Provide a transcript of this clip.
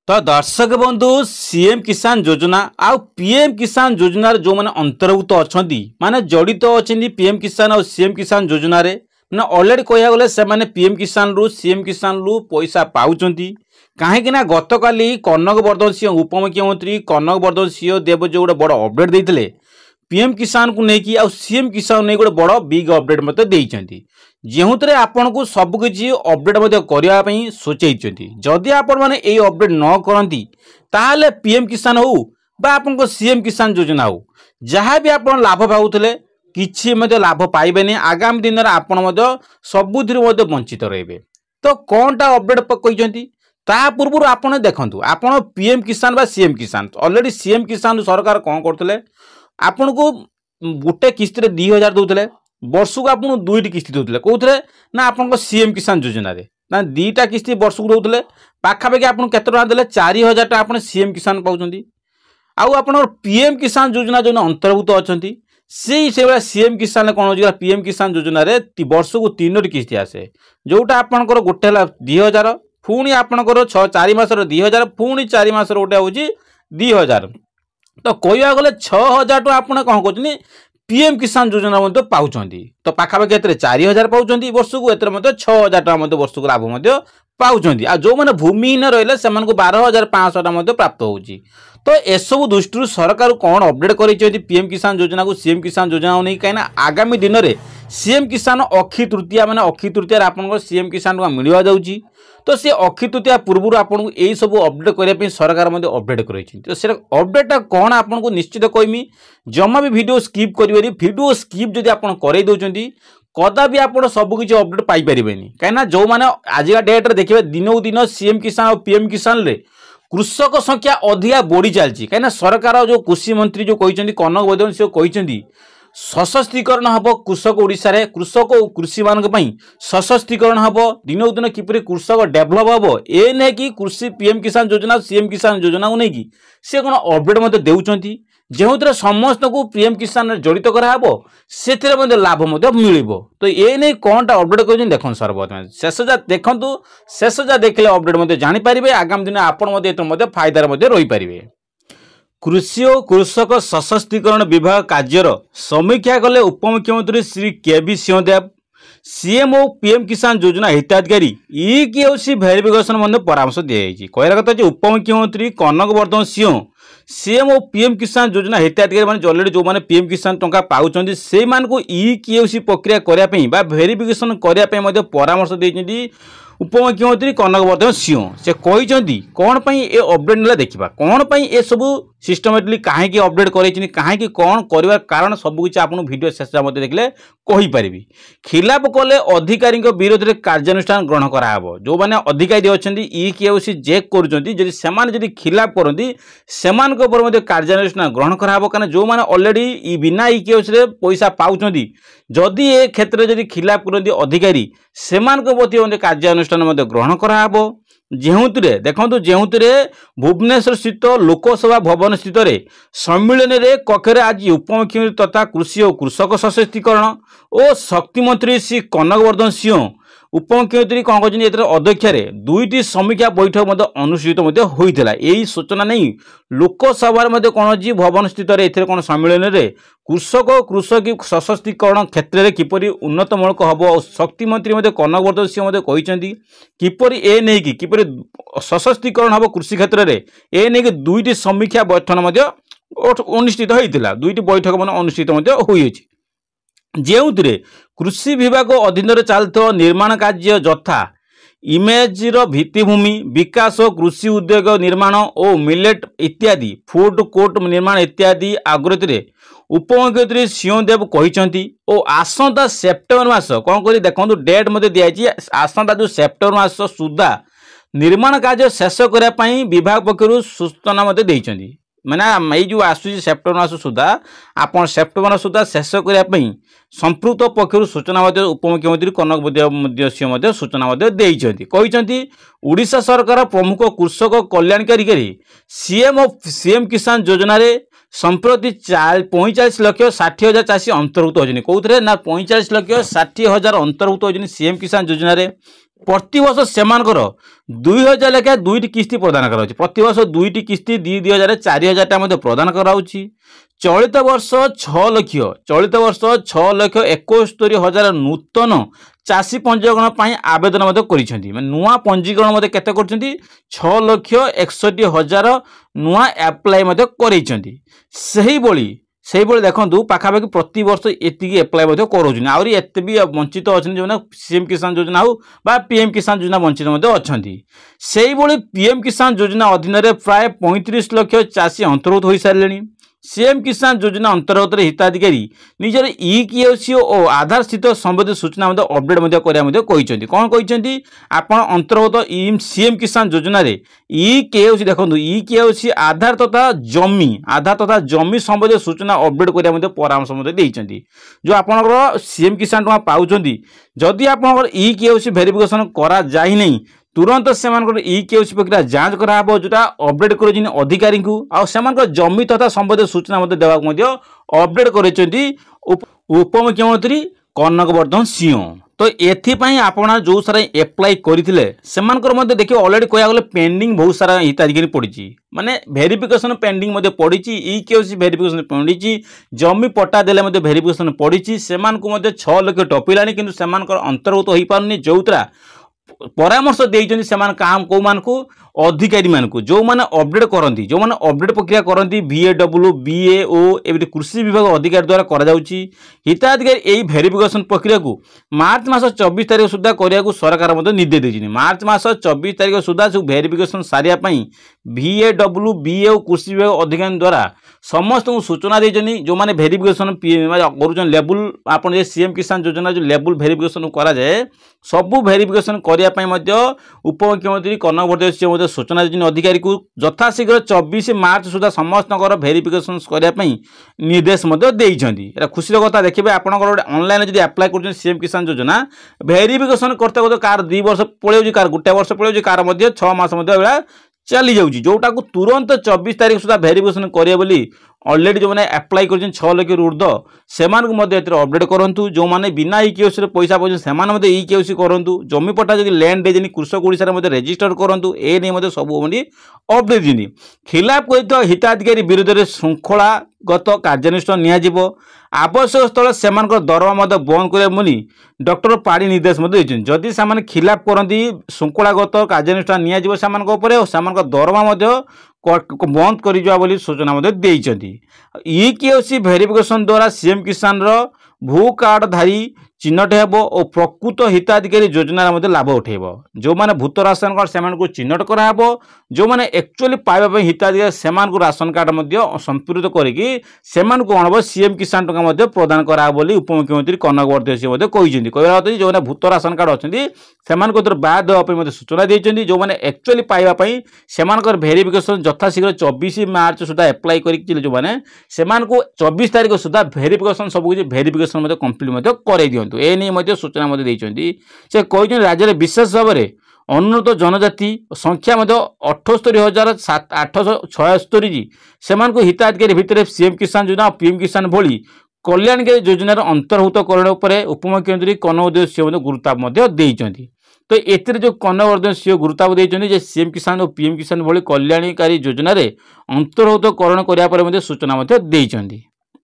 तो दर्शक बंधु सीएम किसान योजना आ पीएम किसान योजना जो मैंने अंतर्भुक्त अच्छा माने जड़ित अच्छा पीएम किसान और सीएम किसान योजना मैंने अलरेडी कह गले से पीएम किसान रु सीएम किसान रु पैसा पाँच कहीं गत काली कनक वर्धन सिंह उपमुख्यमंत्री कनक वर्धन सिंह देव जो गोटे बड़ अपडेट देते पीएम किसान को लेकिन आ सीएम किसान नहीं गोटे बड़ बिग अपडेट मत देते जो आपन को सबकि अपडेट करने सोचती जदि आपण मैंने ये अपडेट न करती ताहले पीएम किसान हो आपन सीएम किसान योजना हो जहाँ भी आप लाभ पाऊले किसी लाभ पाइबे आगामी दिन में आपड़ सबुथ वंचित रे। तो कौनटा अपडेट कहते ता पूर्व आपड़ देखु आपड़ पीएम किसान बा सीएम किसान ऑलरेडी सीएम किसान सरकार कौन करते आपन को गोटे किस्ती 2000 दौले वर्ष को आप दुईटी किस्ती दौले कौन ना आप सीएम किसान योजना ना दीटा किस्ती वर्ष को दौले पाखापाखि आप देले 4000 टाँग आप सीएम किसान पाँच आउ आप पीएम किसान योजना जो अंतर्भुक्त अच्छा से सीएम किसान कौन हो पीएम किसान योजना वर्ष को 3टी किस्ती आसे जोटा आपंकर गोटे 2000 पुणी आपंकर 4 मासर 2000 पुणी 4 मासर गोटे हूँ 2000 तो कह गले 6000 टका आप कौन कहते पीएम किसान योजना पाँच तो पाखापाखि 4000 पाँच वर्ष को 6000 टका वर्ष को लाभ पाँच आ जो मैंने भूमिहीन रही से 12500 प्राप्त होची। तो एसबू दृष्टि सरकार कौन अपडेट कर पीएम किसान योजना को सीएम किसान योजना नहीं कहीं आगामी दिन में सीएम किसान अक्षी तृतीया माने अक्षी तृतीया आप सीएम किसान मिलवा जाऊँगी तो सी अक्षी तृतीया पूर्व आपको यही सब अपडेट करने सरकार अपडेट कर तो से अपडेटा कौन आपको निश्चित कहमी जमा भी वीडियो स्किप करेंगे वीडियो स्किप जब आप कर दौरान कदा भी आप सबकि अपडेट पाइपर कहीं जो मैंने आजिका डेट्रे देखिए दिनकू दिन सीएम किसान और पीएम किसान रे कृषक संख्या अधिका बढ़ी चलती कहीं सरकार जो कृषि मंत्री जो कहते कनक वर्धन सिंह कहते सशक्तिकरण हम कृषक ओडिशा रे कृषक और कृषि मान सशक्तिकरण हम दिनकू दिन किपरि कृषक डेभलप हम ए नहीं कि कृषि पीएम किसान योजना सीएम किसान योजना को नहीं सी कौन अपडेट मत देउछंती जो समस्त को पीएम किसान जड़ित कराब से लाभ मिल तो ये नहीं कौनटा अपडेट कर देखो सर बर्तमान शेष जा देखु शेष जा देखले अपडेट जानीपारे आगामी दिन आप फायदार रही पारे। कृषि और कृषक सशक्तिकरण विभाग कार्यर समीक्षा कले उपमुख्यमंत्री श्री के सिंहदेव सीएम और पीएम किसान योजना हिताधिकारी ईकेओसी वेरिफिकेशन परामर्श दी कहला कथा उपमुख्यमंत्री कनक वर्धन सिंह सीएम और पीएम किसान योजना हिताधिकारी मैंने ऑलरेडी जो मैंने पीएम किसान टंका पाँच से ईकेओसी प्रक्रिया करने वेरिफिकेशन करने परामर्श देती उपमुख्यमंत्री कनक वर्धन सिंह से कहते कौन पर ये अपडेट ना देखा कौन पर ये सब सिस्टमेटिकली कहीं अपडेट कहीं कौन कर कारण सबकि आप वीडियो शेष देखले कहीपरि खिलाफ कले अधिकारी विरोध में कार्यानुष्ठान ग्रहण कराब जो मैंने अधिकारी अच्छा ईकेओसी चेक करुँच खिलाफ करती से कार्यानुष्ठान ग्रहण कराब कहीं जो मैंने ऑलरेडी बिना ईकेओसी पैसा पाँच जदि ए क्षेत्र में खिलाफ करती अधिकारी से कार्यानुष्ठान ग्रहण कराब जेहुतरे देखो जेहुतरे भुवनेश्वर स्थित लोकसभा भवन स्थित सम्मिलन में कक्षे आज उपमुख्यमंत्री तथा कृषि और कृषक सशक्तिकरण और शक्ति मंत्री श्री कनक वर्धन सिंह उपमुख्यमंत्री कौन कहते अध्यक्षार दुईटी समीक्षा बैठक अनुष्ठित होता यही सूचना नहीं लोकसभा कौन अच्छी भवन स्थित कौन सम्मिलन में कृषक और कृषक सशक्तिकरण क्षेत्र में किपर उन्नतमूलक हम और शक्ति मंत्री कनक वर्धन सिंह कहते किपर ए नहीं किपर सशक्तिकरण हम कृषि क्षेत्र में ए नहीं दुईटी समीक्षा बैठक अनुष्ठित होता दुईटी बैठक अनुष्ठित होती जो कृषि विभाग अधीन चलता निर्माण कार्य यथा इमेजर भित्तिभूमि विकास कृषि उद्योग निर्माण और मिलेट इत्यादि फूड कोर्ट निर्माण इत्यादि आगृति उपमुख्यमंत्री सिंहदेव कहते और आसंता सेप्टेम्बर मास कौन कर देखो डेट मत दिखाई आसंता जो सेप्टेम्बर मास सुधा निर्माण कार्य शेष करने विभाग पक्षर सूचना देते मैंने जो आसूसी सेप्टेम्बर मास सुधा आप सेप्टेम्बर सुधा शेष करने संपृक्त पक्षर सूचना उपमुख्यमंत्री कनक सिंह सूचना देते ओडिशा सरकार प्रमुख कृषक कल्याणकारी सीएम और सीएम किसान योजना संप्रति 45,60,000 चाषी अंतर्भुक्त होती कौन ना 45,60,000 अंतर्भुक्त होती सीएम किसान योजना प्रतिवर्ष सेमानकर 2000 लेखा दुईटी किस्ती प्रदान कराउछि। प्रतिवर्ष दुईटी किस्ती 2000 4000 टा प्रदान कराउछि। चलित वर्ष 6,71,71,000 नूतन चाषी पंजीकरण पर आवेदन करिसेंती। नुआ पंजीकरण केते करछंती 6,61,000 नुआ एप्लाई करिसेंती। सही बोली देखो पाखापाखि प्रति वर्ष एति एप्लाई करोछन। आउरी एते भी वंचित अच्छा जो सीएम किसान योजना हो बा पीएम किसान योजना वंचित अच्छा। सही बोली पीएम किसान योजना अधीन प्राय 35 लाख चाषी अंतर्भुक्त हो सारे। सीएम किसान योजना अंतर्गत हिताधिकारी निजर ईकेओसी और आधार स्थित संबंधित सूचना अपडेट कौन कहते आप अंतर्गत सीएम किसान योजना ईकेओसी देखो ईकेओसी आधार तथा जमी संबंधित सूचना अपडेट करने परामर्श देते। जो आप सीएम किसान टका पाँच जदि आप ईकेओसी वेरिफिकेशन करा जाई नहीं तुरंत से ईकेओसी प्रक्रिया जांच कराब जोटा अपडेट कर अधिकारी को आ जमी तथा संबंधित सूचना देवा अपडेट कर उपमुख्यमंत्री कनकवर्धन सिंह। तो एथिपाई आपना जो सारा एप्लाई करथिले सेमानकर देखिए ऑलरेडी कह गले पेंडिंग बहुत सारा हिताधिकारी पड़ी माने वेरिफिकेशन पेंडिंग पड़ी ईकेओसी वेरिफिकेशन पड़ी जमी पट्टा देले वेरिफिकेशन पड़ी सेमानकु 6 लाख टपिलानी किंतु सेमानकर अंतर्गत हो पारनी जोतरा परामर्श देइछन सेमान काम को मान को अधिकारी मान को जो माने अपडेट करंती जो माने अपडेट प्रक्रिया करंती VAW BAO एबि कृषि विभाग अधिकारी द्वारा करा जाउची। हिताधिकारी एई वेरिफिकेशन प्रक्रिया को मार्च मास 24 तारिख सुधा करिया को सरकार मते निर्देश देइछिन। मार्च मास 24 तारिख सुधा सब वेरिफिकेशन सारिया पई VAW BAO कृषि विभाग अधिकारी द्वारा समस्त को सूचना देइछन। जो माने वेरिफिकेशन करूछन लेवल आपन सीएम किसान योजना जो लेवल वेरिफिकेशन करा जाए सबु वेरिफिकेशन करिया पई मध्य उपमुख्यमंत्री कनकवर्धन सिंह सूचना देते अधिकारी को यथाशीघ्र 24 मार्च सुधा समस्त वेरिफिकेशन करने निर्देश देते। खुशी कथा देखिए आप ऑनलाइन जब अप्लाई कर सीएम किसान योजना वेरिफिकेशन करते करते कार 2 वर्ष पड़े कार 1 वर्ष पड़े कार 6 मास चली जाऊँगी जोटा को तुरंत 24 तारिख सुधा वेरिफिकेशन करेंगे बोली ऑलरेडी जो मैंने अप्लाई कर 6 लाख ऊर्ध से अपडेट करूँ। जो मैंने बिना ईकेओसी पैसा पाँच से ईकेओसी करूँ। जमी पट्टा जब लैंड दे कृषक ओडिशा रेजिस्टर करूँ ए नहीं सब अपडेट दी खिलाफ कर हिताधिकारी विरोध में श्रृंखलागत कार्यानुष्ठान नियाजिब आवश्यक स्थल से दरमा बंद कर डॉक्टर पाड़ी निर्देश देते। जदि से खिलाफ करती श्रृंखलागत कार्यानुष्ठान नियाजिब से दरमा बंद कर सूचना देते। ईकेओसी वेरिफिकेशन द्वारा सीएम किसान भू कार्डधारी चिन्हट हेब और प्रकृत हिताधिकारी योजनार लाभ उठेब। जो मैंने भूत राशन कार्ड से चिन्हट कराब जो मैंने एक्चुअली पाइबा हिताधिकारी से राशन कार्ड संपूरित करके कौन हम सीएम किसान टका प्रदान करा बोली उपमुख्यमंत्री कनकवर्धन सिंह कहते। कहते जो मैंने भूत राशन कार्ड अच्छा बाद देवाई सूचना देते। जो मैंने एक्चुअली पाइबापी से वेरिफिकेशन यथाशीघ्र 24 मार्च सुधा एप्लाई कर जो मैंने 24 तारिख सुधा वेरिफिकेशन सबकि वेरिफिकेशन कंप्लीट कर ए नहीं सूचना देते। से कहते राज्य में विशेष भाव में अनुन्नत जनजाति संख्या 78,876 से हिताधिकारी भितर सीएम किसान योजना पीएम किसान भली कल्याणकारी योजनार अंतर्भुक्तकरण उपमुख्यमंत्री कनकवर्धन सिंह गुरुत्व देते। तो एतिर जो कनकवर्धन सिंह गुरुत्व देते सीएम किसान और पीएम किसान भली कल्याणकारी योजन अंतर्भुक्तकरण करने सूचना देते।